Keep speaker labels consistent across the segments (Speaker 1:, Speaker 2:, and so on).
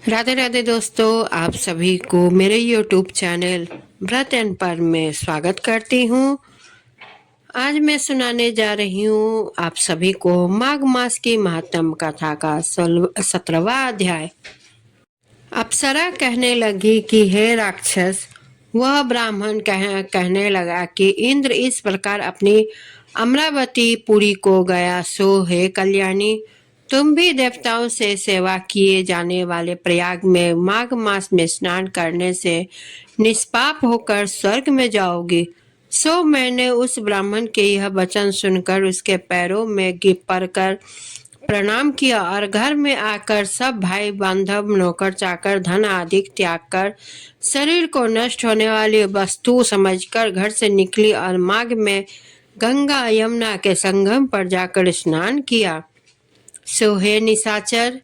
Speaker 1: राधे राधे दोस्तों, आप सभी को मेरे YouTube चैनल व्रत एंड पर में स्वागत करती हूँ। आज मैं सुनाने जा रही हूँ आप सभी को माघ मास की महात्म कथा का 17वां अध्याय। अप्सरा कहने लगी कि हे राक्षस, वह ब्राह्मण कहने लगा कि इंद्र इस प्रकार अपनी अमरावती पुरी को गया, सो हे कल्याणी, तुम भी देवताओं से सेवा किए जाने वाले प्रयाग में माघ मास में स्नान करने से निष्पाप होकर स्वर्ग में जाओगी। सो मैंने उस ब्राह्मण के यह वचन सुनकर उसके पैरों में गिर पड़कर प्रणाम किया और घर में आकर सब भाई बांधव नौकर चाकर धन आदि त्याग कर शरीर को नष्ट होने वाली वस्तु समझकर घर से निकली और माघ में गंगा यमुना के संगम पर जाकर स्नान किया। सो हे निशाचर,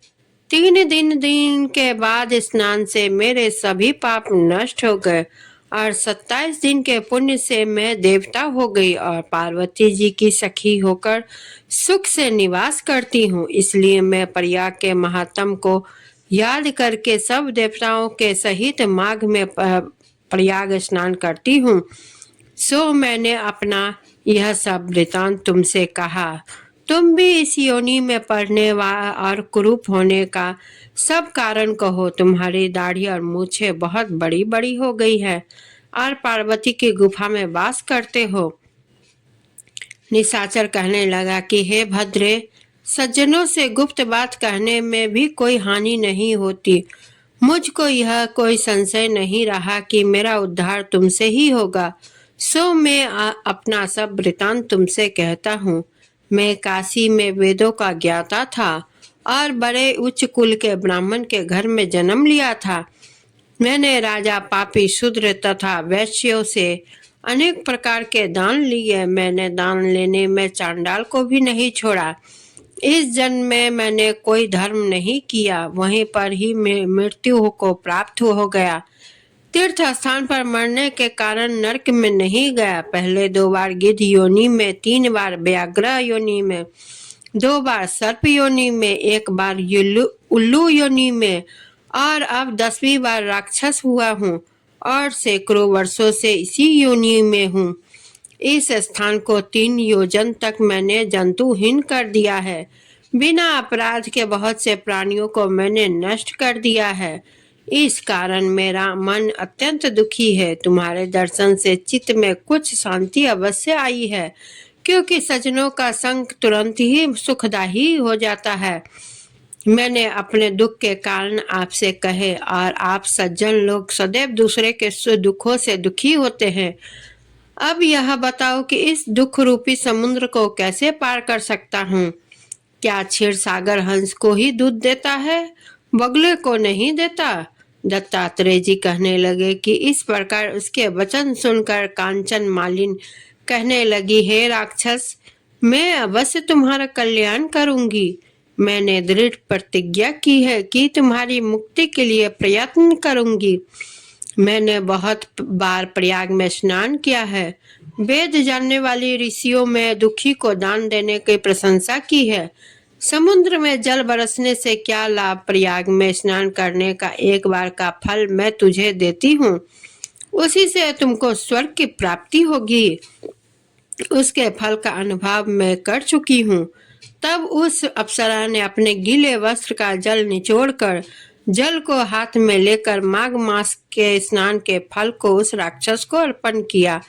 Speaker 1: 3 दिन के बाद स्नान से मेरे सभी पाप नष्ट हो गए और 27 दिन के पुण्य से मैं देवता हो गई और पार्वती जी की सखी होकर सुख से निवास करती हूँ। इसलिए मैं प्रयाग के महात्म को याद करके सब देवताओं के सहित माघ में प्रयाग स्नान करती हूँ। सो मैंने अपना यह सब वृतांत तुमसे कहा। तुम भी इस योनि में पड़ने और कुरूप होने का सब कारण कहो। तुम्हारी दाढ़ी और मूछे बहुत बड़ी बड़ी हो गई है और पार्वती की गुफा में वास करते हो। निशाचर कहने लगा कि हे भद्रे, सज्जनों से गुप्त बात कहने में भी कोई हानि नहीं होती। मुझको यह कोई संशय नहीं रहा कि मेरा उद्धार तुमसे ही होगा। सो मैं अपना सब वृतांत तुमसे कहता हूँ। मैं काशी में वेदों का ज्ञाता था और बड़े उच्च कुल के ब्राह्मण के घर में जन्म लिया था। मैंने राजा, पापी, शूद्र तथा वैश्यों से अनेक प्रकार के दान लिए। मैंने दान लेने में चांडाल को भी नहीं छोड़ा। इस जन्म में मैंने कोई धर्म नहीं किया, वहीं पर ही मृत्यु को प्राप्त हो गया। तीर्थ स्थान पर मरने के कारण नरक में नहीं गया। पहले 2 बार गिद्ध योनि में, 3 बार व्याघ्र योनि में, 2 बार सर्प योनि में, 1 बार उल्लू योनि में और अब 10वीं बार राक्षस हुआ हूँ और सैकड़ों वर्षों से इसी योनि में हूँ। इस स्थान को 3 योजन तक मैंने जंतुहीन कर दिया है। बिना अपराध के बहुत से प्राणियों को मैंने नष्ट कर दिया है। इस कारण मेरा मन अत्यंत दुखी है। तुम्हारे दर्शन से चित्त में कुछ शांति अवश्य आई है, क्योंकि सज्जनों का संग तुरंत ही सुखदायी हो जाता है। मैंने अपने दुख के कारण आपसे कहे और आप सज्जन लोग सदैव दूसरे के दुखों से दुखी होते हैं। अब यह बताओ कि इस दुख रूपी समुद्र को कैसे पार कर सकता हूँ? क्या क्षीर सागर हंस को ही दूध देता है, बगुले को नहीं देता? दत्तात्रेय जी कहने लगे कि इस प्रकार उसके वचन सुनकर कांचन मालिन कहने लगी, हे राक्षस, मैं अवश्य तुम्हारा कल्याण करूंगी। मैंने दृढ़ प्रतिज्ञा की है कि तुम्हारी मुक्ति के लिए प्रयत्न करूंगी। मैंने बहुत बार प्रयाग में स्नान किया है। वेद जानने वाली ऋषियों में दुखी को दान देने की प्रशंसा की है। समुद्र में जल बरसने से क्या लाभ? प्रयाग में स्नान करने का 1 बार का फल मैं तुझे देती हूँ, उसी से तुमको स्वर्ग की प्राप्ति होगी। उसके फल का अनुभव मैं कर चुकी हूँ। तब उस अप्सरा ने अपने गीले वस्त्र का जल निचोड़कर जल को हाथ में लेकर माघ मास के स्नान के फल को उस राक्षस को अर्पण किया।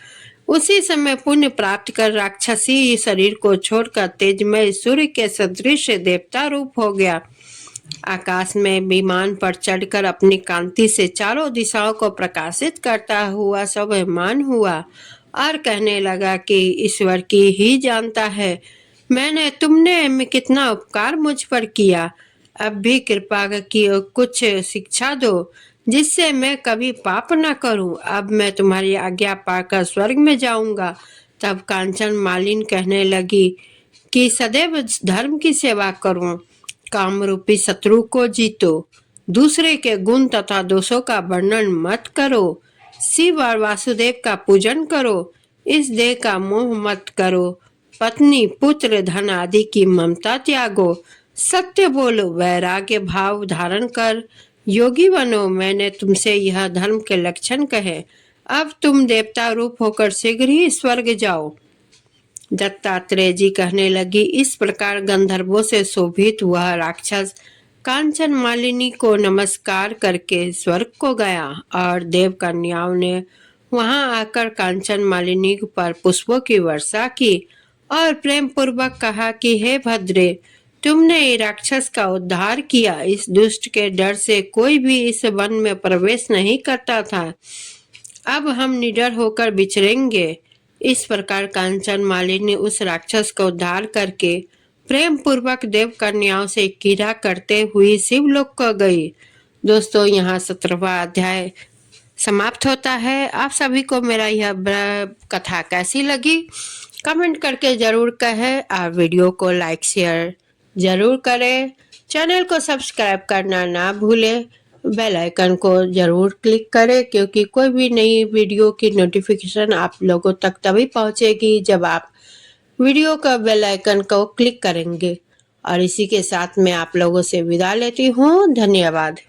Speaker 1: उसी समय पुण्य प्राप्त कर राक्षसी शरीर को छोड़कर तेजमय सूर्य के सदृश देवता रूप हो गया। आकाश में विमान पर चढ़कर अपनी कांति से चारों दिशाओं को प्रकाशित करता हुआ शोभायमान हुआ और कहने लगा कि ईश्वर की ही जानता है तुमने कितना उपकार मुझ पर किया। अब भी कृपा की कुछ शिक्षा दो, जिससे मैं कभी पाप न करूं। अब मैं तुम्हारी आज्ञा पाकर स्वर्ग में जाऊंगा। तब कांचन मालिन कहने लगी कि सदैव धर्म की सेवा करूं, काम रूपी शत्रु को जीतो, दूसरे के गुण तथा दोषों का वर्णन मत करो, शिव और वासुदेव का पूजन करो, इस देह का मोह मत करो, पत्नी, पुत्र, धन आदि की ममता त्यागो, सत्य बोलो, वैराग्य भाव धारण कर योगी बनो, मैंने तुमसे यह धर्म के लक्षण कहे। अब तुम देवता रूप होकर शीघ्र ही स्वर्ग जाओ। दत्तात्रेय जी कहने लगी। इस प्रकार गंधर्वों से शोभित वह राक्षस कांचन मालिनी को नमस्कार करके स्वर्ग को गया और देव कन्याओं ने वहां आकर कांचन मालिनी पर पुष्पों की वर्षा की और प्रेम पूर्वक कहा कि हे भद्रे, तुमने ये राक्षस का उद्धार किया। इस दुष्ट के डर से कोई भी इस वन में प्रवेश नहीं करता था। अब हम निडर होकर विचरेंगे। इस प्रकार कांचन मालिनी उस राक्षस को उद्धार करके प्रेम पूर्वक देव कन्याओं से क्रीड़ा करते हुए शिवलोक को गई। दोस्तों, यहाँ 17वां अध्याय समाप्त होता है। आप सभी को मेरा यह कथा कैसी लगी कमेंट करके जरूर कहें और वीडियो को लाइक शेयर जरूर करें। चैनल को सब्सक्राइब करना ना भूलें। बेल आइकन को जरूर क्लिक करें क्योंकि कोई भी नई वीडियो की नोटिफिकेशन आप लोगों तक तभी पहुंचेगी जब आप वीडियो का बेल आइकन को क्लिक करेंगे। और इसी के साथ मैं आप लोगों से विदा लेती हूँ। धन्यवाद।